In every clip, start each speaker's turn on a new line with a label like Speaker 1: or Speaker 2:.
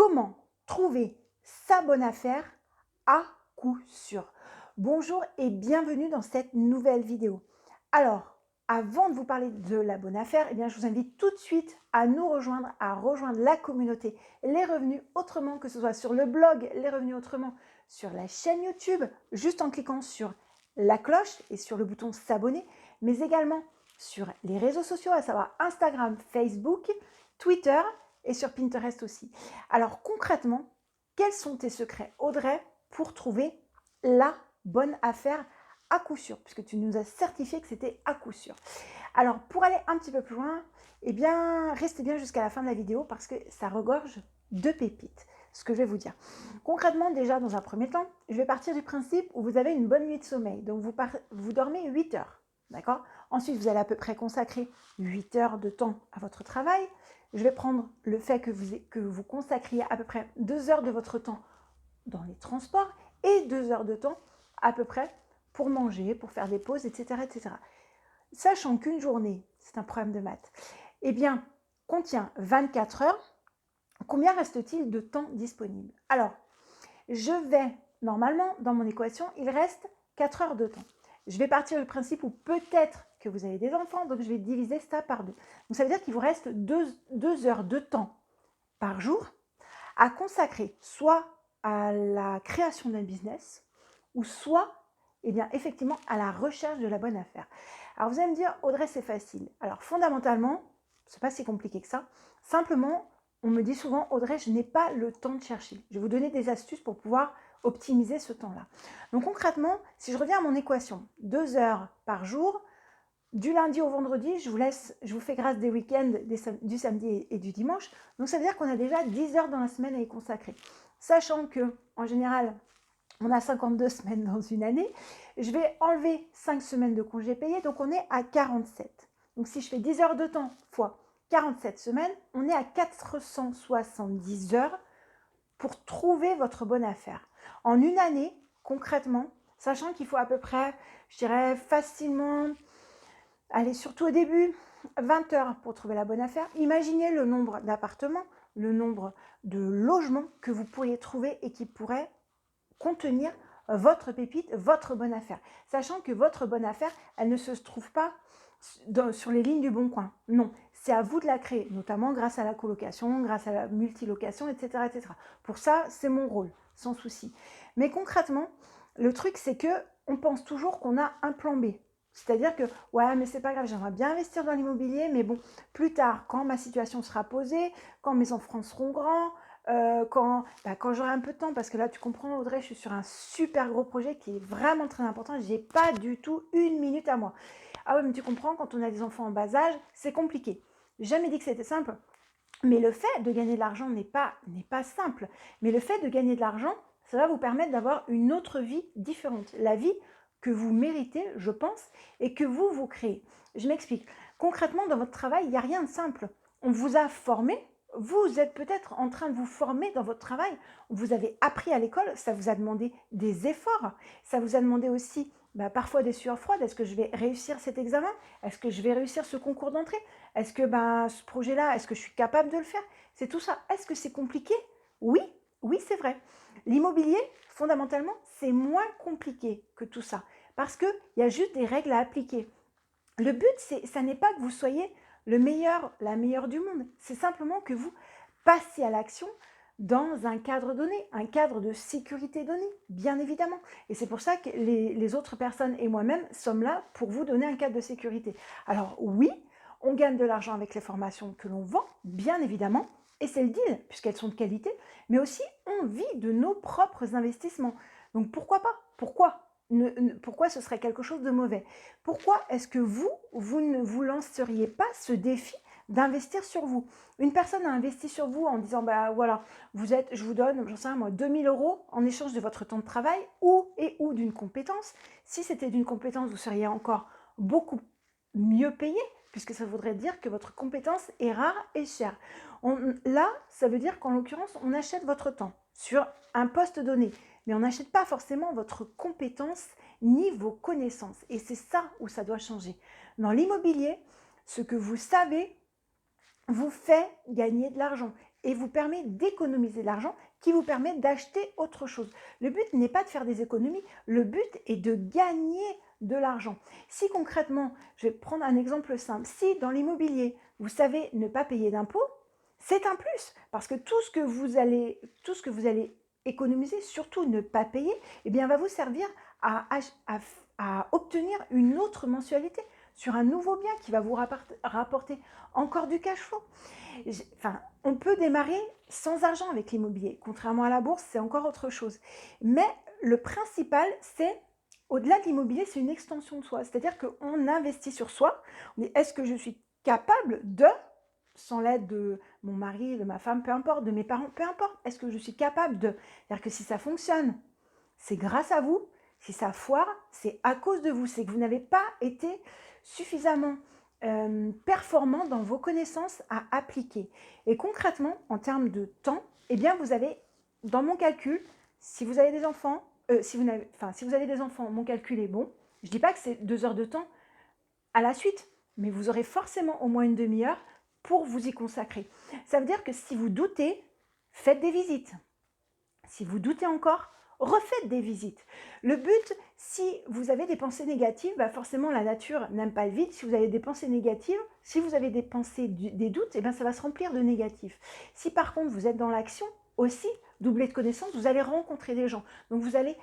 Speaker 1: Comment trouver sa bonne affaire à coup sûr? Bonjour et bienvenue dans cette nouvelle vidéo. Alors, avant de vous parler de la bonne affaire, eh bien, je vous invite tout de suite à nous rejoindre, à rejoindre la communauté Les Revenus Autrement, que ce soit sur le blog Les Revenus Autrement, sur la chaîne YouTube, juste en cliquant sur la cloche et sur le bouton s'abonner, mais également sur les réseaux sociaux, à savoir Instagram, Facebook, Twitter et sur Pinterest aussi. Alors concrètement, quels sont tes secrets, Audrey, pour trouver la bonne affaire à coup sûr, puisque tu nous as certifié que c'était à coup sûr. Alors pour aller un petit peu plus loin, eh bien restez bien jusqu'à la fin de la vidéo parce que ça regorge de pépites, ce que je vais vous dire. Concrètement, déjà dans un premier temps, je vais partir du principe où vous avez une bonne nuit de sommeil, donc vous dormez 8 heures, d'accord? Ensuite, vous allez à peu près consacrer 8 heures de temps à votre travail. Je vais prendre le fait que vous consacriez à peu près 2 heures de votre temps dans les transports et 2 heures de temps à peu près pour manger, pour faire des pauses, etc. etc. Sachant qu'une journée, c'est un problème de maths, eh bien, contient 24 heures, combien reste-t-il de temps disponible? Alors, je vais, normalement, dans mon équation, il reste 4 heures de temps. Je vais partir du principe où peut-être que vous avez des enfants, donc je vais diviser ça par 2. Donc ça veut dire qu'il vous reste 2 heures de temps par jour à consacrer soit à la création d'un business ou soit, eh bien, effectivement, à la recherche de la bonne affaire. Alors vous allez me dire, Audrey, c'est facile. Alors fondamentalement, c'est pas si compliqué que ça. Simplement, on me dit souvent, Audrey, je n'ai pas le temps de chercher. Je vais vous donner des astuces pour pouvoir optimiser ce temps-là. Donc concrètement, si je reviens à mon équation, 2 heures par jour, du lundi au vendredi, je vous fais grâce des week-ends du samedi et du dimanche. Donc ça veut dire qu'on a déjà 10 heures dans la semaine à y consacrer. Sachant que, en général, on a 52 semaines dans une année, je vais enlever 5 semaines de congés payés, donc on est à 47. Donc si je fais 10 heures de temps fois 47 semaines, on est à 470 heures pour trouver votre bonne affaire. En une année, concrètement, sachant qu'il faut à peu près, je dirais facilement, allez, surtout au début, 20 heures pour trouver la bonne affaire. Imaginez le nombre d'appartements, le nombre de logements que vous pourriez trouver et qui pourraient contenir votre pépite, votre bonne affaire. Sachant que votre bonne affaire, elle ne se trouve pas sur les lignes du Bon Coin. Non, c'est à vous de la créer, notamment grâce à la colocation, grâce à la multilocation, etc. etc. Pour ça, c'est mon rôle, sans souci. Mais concrètement, le truc, c'est que on pense toujours qu'on a un plan B. C'est-à-dire que, ouais, mais c'est pas grave, j'aimerais bien investir dans l'immobilier, mais bon, plus tard, quand ma situation sera posée, quand mes enfants seront grands, quand j'aurai un peu de temps, parce que là, tu comprends, Audrey, je suis sur un super gros projet qui est vraiment très important. J'ai pas du tout une minute à moi. Ah ouais, mais tu comprends, quand on a des enfants en bas âge, c'est compliqué. J'ai jamais dit que c'était simple, mais le fait de gagner de l'argent n'est pas simple. Mais le fait de gagner de l'argent, ça va vous permettre d'avoir une autre vie différente. La vie que vous méritez, je pense, et que vous créez. Je m'explique. Concrètement, dans votre travail, il n'y a rien de simple. On vous a formé. Vous êtes peut-être en train de vous former dans votre travail. Vous avez appris à l'école. Ça vous a demandé des efforts. Ça vous a demandé aussi parfois des sueurs froides. Est-ce que je vais réussir cet examen? Est-ce que je vais réussir ce concours d'entrée? Est-ce que ce projet-là, est-ce que je suis capable de le faire? C'est tout ça. Est-ce que c'est compliqué? Oui, oui, c'est vrai. L'immobilier, fondamentalement, c'est moins compliqué que tout ça parce qu'il y a juste des règles à appliquer. Le but, ça n'est pas que vous soyez le meilleur, la meilleure du monde. C'est simplement que vous passiez à l'action dans un cadre donné, un cadre de sécurité donné, bien évidemment. Et c'est pour ça que les autres personnes et moi-même sommes là pour vous donner un cadre de sécurité. Alors oui, on gagne de l'argent avec les formations que l'on vend, bien évidemment, et c'est le deal, puisqu'elles sont de qualité, mais aussi on vit de nos propres investissements. Donc pourquoi pas? Pourquoi ce serait quelque chose de mauvais? Pourquoi est-ce que vous ne vous lanceriez pas ce défi d'investir sur vous? Une personne a investi sur vous en disant, voilà, je vous donne, j'en sais rien moi, 2000 euros en échange de votre temps de travail ou d'une compétence. Si c'était d'une compétence, vous seriez encore beaucoup mieux payé, puisque ça voudrait dire que votre compétence est rare et chère. Là, ça veut dire qu'en l'occurrence, on achète votre temps sur un poste donné, mais on n'achète pas forcément votre compétence ni vos connaissances. Et c'est ça où ça doit changer. Dans l'immobilier, ce que vous savez vous fait gagner de l'argent. et vous permet d'économiser de l'argent qui vous permet d'acheter autre chose. Le but n'est pas de faire des économies, le but est de gagner de l'argent. Si concrètement, je vais prendre un exemple simple, si dans l'immobilier, vous savez ne pas payer d'impôts, c'est un plus, parce que tout ce que vous allez économiser, surtout ne pas payer, eh bien, va vous servir à obtenir une autre mensualité sur un nouveau bien qui va vous rapporter encore du cash flow. Enfin, on peut démarrer sans argent avec l'immobilier. Contrairement à la bourse, c'est encore autre chose. Mais le principal, c'est, au-delà de l'immobilier, c'est une extension de soi. C'est-à-dire qu'on investit sur soi. On dit, est-ce que je suis capable de, sans l'aide de mon mari, de ma femme, peu importe, de mes parents, peu importe, est-ce que je suis capable de... C'est-à-dire que si ça fonctionne, c'est grâce à vous. Si ça foire, c'est à cause de vous. C'est que vous n'avez pas été suffisamment performant dans vos connaissances à appliquer. Et concrètement, en termes de temps, eh bien, vous avez, dans mon calcul, si vous avez des enfants, si vous avez des enfants, mon calcul est bon. Je ne dis pas que c'est 2 heures de temps à la suite, mais vous aurez forcément au moins une demi-heure pour vous y consacrer. Ça veut dire que si vous doutez, faites des visites. Si vous doutez encore, refaites des visites. Le but, si vous avez des pensées négatives, bah forcément la nature n'aime pas le vide. Si vous avez des pensées négatives, si vous avez des pensées, des doutes, eh bien ça va se remplir de négatifs. Si par contre vous êtes dans l'action, aussi, doublé de connaissances, vous allez rencontrer des gens. Donc vous allez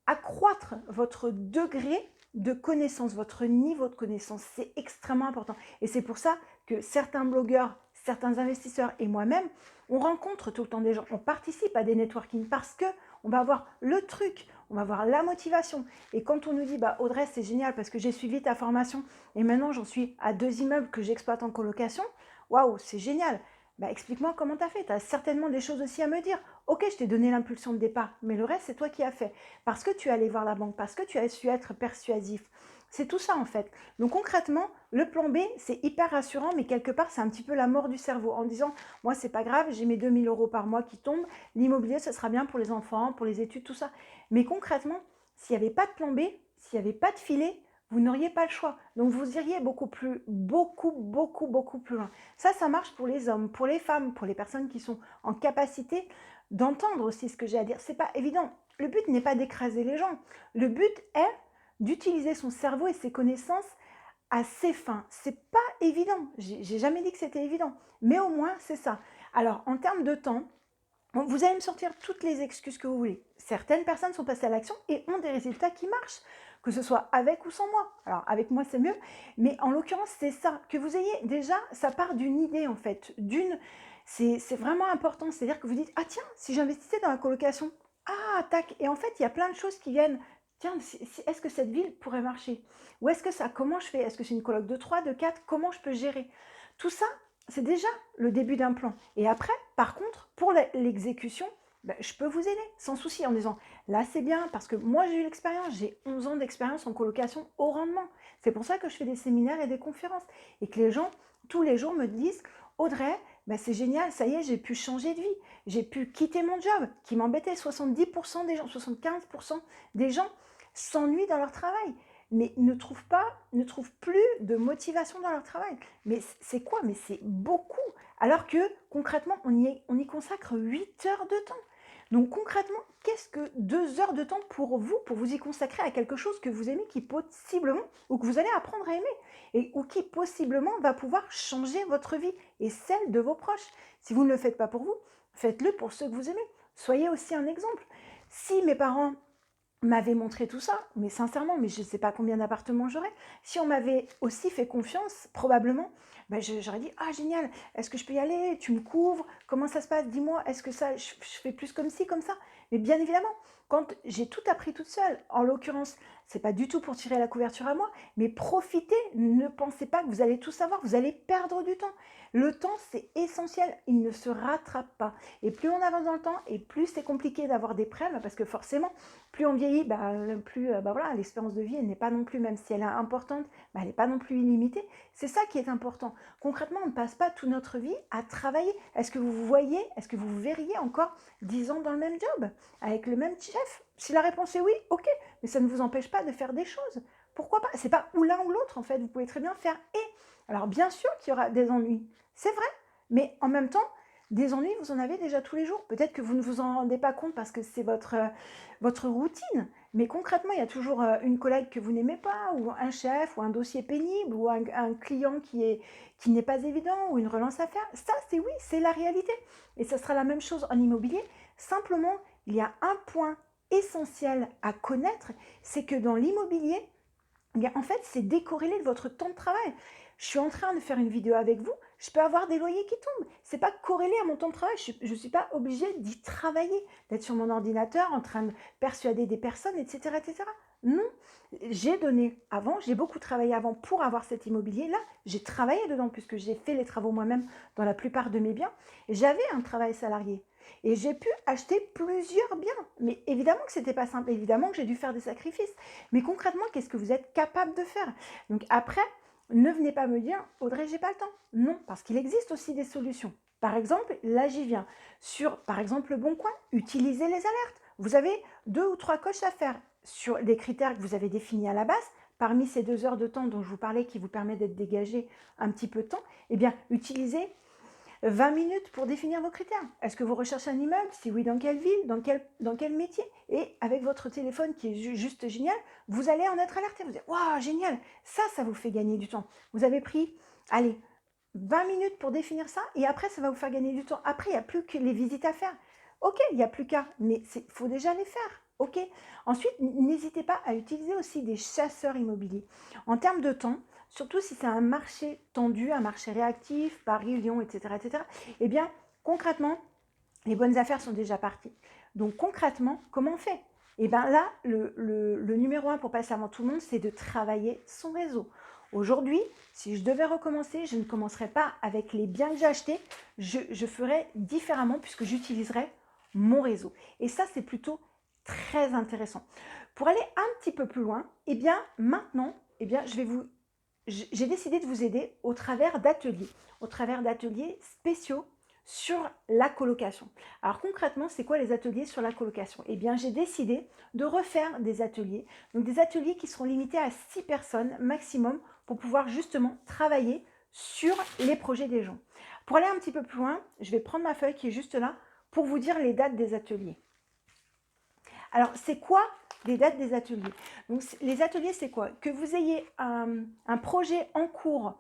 Speaker 1: accroître votre degré de connaissance, votre niveau de connaissance. C'est extrêmement important. Et c'est pour ça que certains blogueurs, certains investisseurs et moi-même, on rencontre tout le temps des gens, on participe à des networking parce que on va avoir le truc, on va avoir la motivation. Et quand on nous dit, bah Audrey, c'est génial parce que j'ai suivi ta formation et maintenant j'en suis à 2 immeubles que j'exploite en colocation, waouh, c'est génial. Bah, explique-moi comment tu as fait. Tu as certainement des choses aussi à me dire. Ok, je t'ai donné l'impulsion de départ, mais le reste, c'est toi qui as fait. Parce que tu es allé voir la banque, parce que tu as su être persuasif. C'est tout ça en fait. Donc concrètement, le plan B, c'est hyper rassurant, mais quelque part, c'est un petit peu la mort du cerveau en disant, moi, c'est pas grave, j'ai mes 2 000 € par mois qui tombent, l'immobilier, ça sera bien pour les enfants, pour les études, tout ça. Mais concrètement, s'il n'y avait pas de plan B, s'il n'y avait pas de filet, vous n'auriez pas le choix. Donc vous iriez beaucoup plus loin. Ça marche pour les hommes, pour les femmes, pour les personnes qui sont en capacité d'entendre aussi ce que j'ai à dire. C'est pas évident. Le but n'est pas d'écraser les gens. Le but est d'utiliser son cerveau et ses connaissances à ses fins. C'est pas évident. J'ai jamais dit que c'était évident, mais au moins c'est ça. Alors en termes de temps, vous allez me sortir toutes les excuses que vous voulez. Certaines personnes sont passées à l'action et ont des résultats qui marchent, que ce soit avec ou sans moi. Alors avec moi c'est mieux, mais en l'occurrence c'est ça. Que vous ayez déjà, ça part d'une idée en fait, c'est vraiment important. C'est-à-dire que vous dites, ah tiens, si j'investissais dans la colocation, ah tac, et en fait il y a plein de choses qui viennent. Tiens, est-ce que cette ville pourrait marcher? Ou est-ce que ça, comment je fais? Est-ce que c'est une coloc de 3, de 4? Comment je peux gérer? Tout ça, c'est déjà le début d'un plan. Et après, par contre, pour l'exécution, ben, je peux vous aider sans souci en disant, là c'est bien parce que moi j'ai eu l'expérience, j'ai 11 ans d'expérience en colocation haut rendement. C'est pour ça que je fais des séminaires et des conférences et que les gens, tous les jours, me disent, Audrey, ben c'est génial, ça y est, j'ai pu changer de vie, j'ai pu quitter mon job qui m'embêtait. 70% des gens, 75% des gens s'ennuient dans leur travail, mais ne trouvent plus de motivation dans leur travail. Mais c'est quoi? Mais c'est beaucoup. Alors que concrètement, on y consacre 8 heures de temps. Donc concrètement, qu'est-ce que 2 heures de temps pour vous y consacrer à quelque chose que vous aimez, qui possiblement, ou que vous allez apprendre à aimer, et ou qui possiblement va pouvoir changer votre vie et celle de vos proches. Si vous ne le faites pas pour vous, faites-le pour ceux que vous aimez. Soyez aussi un exemple. Si mes parents m'avait montré tout ça, mais sincèrement, mais je ne sais pas combien d'appartements j'aurais. Si on m'avait aussi fait confiance, probablement, ben j'aurais dit, ah génial, est-ce que je peux y aller? Tu me couvres? Comment ça se passe? Dis-moi, est-ce que ça, je fais plus comme ci, comme ça? Mais bien évidemment, quand j'ai tout appris toute seule, en l'occurrence, c'est pas du tout pour tirer la couverture à moi, mais profitez, ne pensez pas que vous allez tout savoir, vous allez perdre du temps. Le temps, c'est essentiel, il ne se rattrape pas. Et plus on avance dans le temps, et plus c'est compliqué d'avoir des prêts, parce que forcément, plus on vieillit, plus voilà, l'espérance de vie, elle n'est pas non plus, même si elle est importante, elle n'est pas non plus illimitée. C'est ça qui est important. Concrètement, on ne passe pas toute notre vie à travailler. Est-ce que vous voyez, est-ce que vous verriez encore 10 ans dans le même job, avec le même chef? Si la réponse est oui, ok, mais ça ne vous empêche pas de faire des choses. Pourquoi pas? C'est pas ou l'un ou l'autre, en fait. Vous pouvez très bien faire et. Alors, bien sûr qu'il y aura des ennuis, c'est vrai, mais en même temps, Des ennuis, vous en avez déjà tous les jours. Peut-être que vous ne vous en rendez pas compte parce que c'est votre routine. Mais concrètement, il y a toujours une collègue que vous n'aimez pas, ou un chef, ou un dossier pénible, ou un client qui n'est pas évident, ou une relance à faire. Ça, c'est oui, c'est la réalité. Et ça sera la même chose en immobilier. Simplement, il y a un point essentiel à connaître, c'est que dans l'immobilier, eh bien, en fait, c'est décorrélé de votre temps de travail. Je suis en train de faire une vidéo avec vous, je peux avoir des loyers qui tombent. C'est pas corrélé à mon temps de travail. Je ne suis pas obligée d'y travailler, d'être sur mon ordinateur en train de persuader des personnes, etc., etc. Non, j'ai donné avant, j'ai beaucoup travaillé avant pour avoir cet immobilier-là. J'ai travaillé dedans puisque j'ai fait les travaux moi-même dans la plupart de mes biens. J'avais un travail salarié. Et j'ai pu acheter plusieurs biens. Mais évidemment que ce n'était pas simple. Évidemment que j'ai dû faire des sacrifices. Mais concrètement, qu'est-ce que vous êtes capable de faire? Donc après, ne venez pas me dire, Audrey, j'ai pas le temps. Non, parce qu'il existe aussi des solutions. Par exemple, là j'y viens. Sur, par exemple, le Bon Coin, utilisez les alertes. Vous avez 2 ou 3 coches à faire sur les critères que vous avez définis à la base. Parmi ces 2 heures de temps dont je vous parlais qui vous permet d'être dégagé un petit peu de temps, eh bien, utilisez 20 minutes pour définir vos critères. Est-ce que vous recherchez un immeuble? Si oui, dans quelle ville? Dans quel métier? Et avec votre téléphone qui est juste génial, vous allez en être alerté. Vous dites, waouh, génial, ça vous fait gagner du temps. Vous avez pris, allez, 20 minutes pour définir ça et après, ça va vous faire gagner du temps. Après, il n'y a plus que les visites à faire. Ok, il n'y a plus qu'à, mais il faut déjà les faire. Ok. Ensuite, n'hésitez pas à utiliser aussi des chasseurs immobiliers. En termes de temps, surtout si c'est un marché tendu, un marché réactif, Paris, Lyon, etc., eh bien, concrètement, les bonnes affaires sont déjà parties. Donc, concrètement, comment on fait? Eh bien là, le numéro 1 pour passer avant tout le monde, c'est de travailler son réseau. Aujourd'hui, si je devais recommencer, je ne commencerais pas avec les biens que j'ai achetés, je ferais différemment puisque j'utiliserais mon réseau. Et ça, c'est plutôt très intéressant. Pour aller un petit peu plus loin, eh bien maintenant, eh bien, j'ai décidé de vous aider au travers d'ateliers spéciaux sur la colocation. Alors concrètement, c'est quoi les ateliers sur la colocation? Eh bien, j'ai décidé de refaire des ateliers, donc des ateliers qui seront limités à 6 personnes maximum pour pouvoir justement travailler sur les projets des gens. Pour aller un petit peu plus loin, je vais prendre ma feuille qui est juste là pour vous dire les dates des ateliers. Alors, c'est quoi les dates des ateliers? Donc, les ateliers, c'est quoi? Que vous ayez un projet en cours,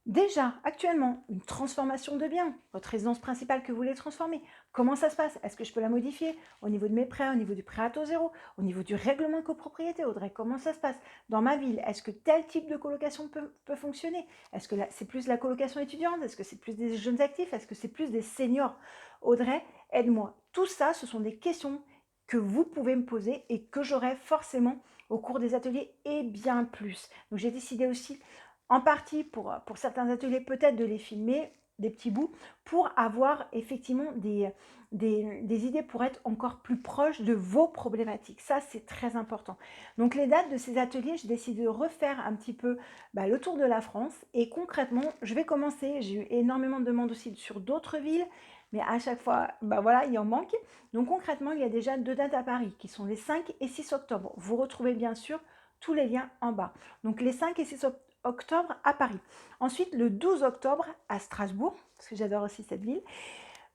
Speaker 1: déjà, actuellement, une transformation de biens, votre résidence principale que vous voulez transformer. Comment ça se passe? Est-ce que je peux la modifier au niveau de mes prêts, au niveau du prêt à taux zéro, au niveau du règlement de copropriété? Audrey, comment ça se passe? Dans ma ville, est-ce que tel type de colocation peut fonctionner? Est-ce que c'est plus la colocation étudiante? Est-ce que c'est plus des jeunes actifs? Est-ce que c'est plus des seniors? Audrey, aide-moi. Tout ça, ce sont des questions que vous pouvez me poser et que j'aurai forcément au cours des ateliers et bien plus. Donc j'ai décidé aussi en partie pour certains ateliers peut-être de les filmer, des petits bouts, pour avoir effectivement des idées pour être encore plus proche de vos problématiques. Ça, c'est très important. Donc les dates de ces ateliers, j'ai décidé de refaire un petit peu le tour de la France. Et concrètement, je vais commencer, j'ai eu énormément de demandes aussi sur d'autres villes, mais à chaque fois, voilà, il en manque. Donc concrètement, il y a déjà 2 dates à Paris, qui sont les 5 et 6 octobre. Vous retrouvez bien sûr tous les liens en bas. Donc les 5 et 6 octobre à Paris. Ensuite, le 12 octobre à Strasbourg, parce que j'adore aussi cette ville.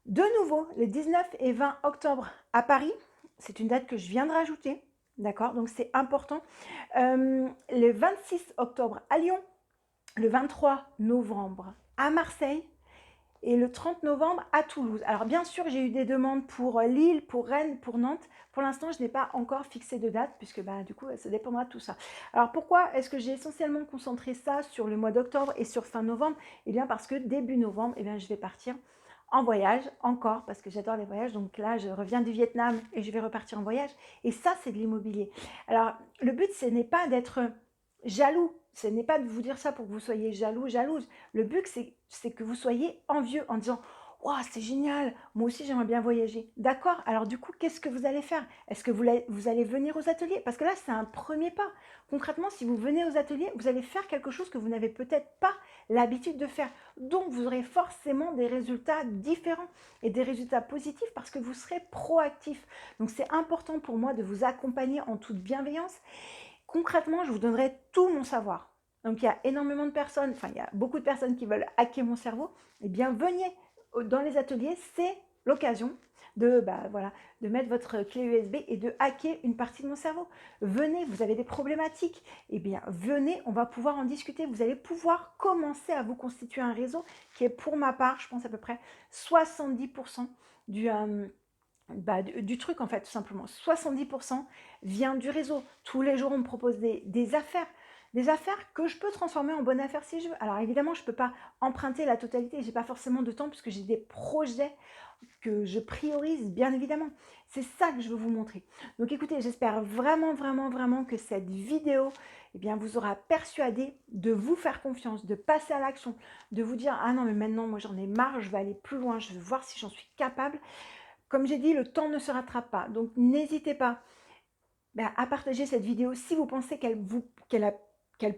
Speaker 1: De nouveau, les 19 et 20 octobre à Paris. C'est une date que je viens de rajouter. D'accord? Donc c'est important. Le 26 octobre à Lyon. Le 23 novembre à Marseille. Et le 30 novembre à Toulouse. Alors bien sûr, j'ai eu des demandes pour Lille, pour Rennes, pour Nantes. Pour l'instant, je n'ai pas encore fixé de date puisque du coup, ça dépendra de tout ça. Alors pourquoi est-ce que j'ai essentiellement concentré ça sur le mois d'octobre et sur fin novembre? Eh bien parce que début novembre, eh bien, je vais partir en voyage encore parce que j'adore les voyages. Donc là, je reviens du Vietnam et je vais repartir en voyage. Et ça, c'est de l'immobilier. Alors le but, ce n'est pas d'être jaloux. Ce n'est pas de vous dire ça pour que vous soyez jaloux, jalouse. Le but, c'est que vous soyez envieux en disant « Wow, c'est génial, moi aussi j'aimerais bien voyager. » D'accord? Alors du coup, qu'est-ce que vous allez faire? Est-ce que vous allez venir aux ateliers? Parce que là, c'est un premier pas. Concrètement, si vous venez aux ateliers, vous allez faire quelque chose que vous n'avez peut-être pas l'habitude de faire. Donc, vous aurez forcément des résultats différents et des résultats positifs parce que vous serez proactif. Donc, c'est important pour moi de vous accompagner en toute bienveillance. Concrètement, je vous donnerai tout mon savoir. Donc, il y a énormément de personnes, enfin, il y a beaucoup de personnes qui veulent hacker mon cerveau. Eh bien, venez, dans les ateliers, c'est l'occasion de, voilà, de mettre votre clé USB et de hacker une partie de mon cerveau. Venez, vous avez des problématiques, eh bien venez, on va pouvoir en discuter. Vous allez pouvoir commencer à vous constituer un réseau qui est pour ma part, je pense à peu près 70% du truc en fait, tout simplement. 70% vient du réseau. Tous les jours, on me propose des affaires. Des affaires que je peux transformer en bonnes affaires si je veux. Alors évidemment, je ne peux pas emprunter la totalité. Je n'ai pas forcément de temps puisque j'ai des projets que je priorise, bien évidemment. C'est ça que je veux vous montrer. Donc écoutez, j'espère vraiment, vraiment, vraiment que cette vidéo vous aura persuadé de vous faire confiance, de passer à l'action, de vous dire « Ah non, mais maintenant, moi j'en ai marre, je vais aller plus loin, je veux voir si j'en suis capable. » Comme j'ai dit, le temps ne se rattrape pas. Donc n'hésitez pas à partager cette vidéo si vous pensez qu'elle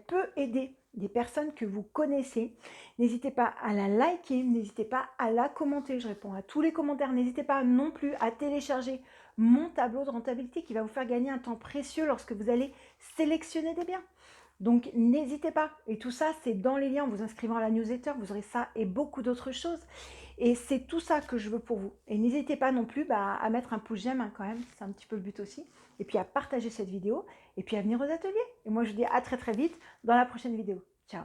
Speaker 1: peut aider des personnes que vous connaissez. N'hésitez pas à la liker, n'hésitez pas à la commenter. Je réponds à tous les commentaires. N'hésitez pas non plus à télécharger mon tableau de rentabilité qui va vous faire gagner un temps précieux lorsque vous allez sélectionner des biens. Donc n'hésitez pas. Et tout ça, c'est dans les liens. En vous inscrivant à la newsletter, vous aurez ça et beaucoup d'autres choses. Et c'est tout ça que je veux pour vous. Et n'hésitez pas non plus à mettre un pouce j'aime quand même, c'est un petit peu le but aussi. Et puis à partager cette vidéo, et puis à venir aux ateliers. Et moi je vous dis à très très vite dans la prochaine vidéo. Ciao.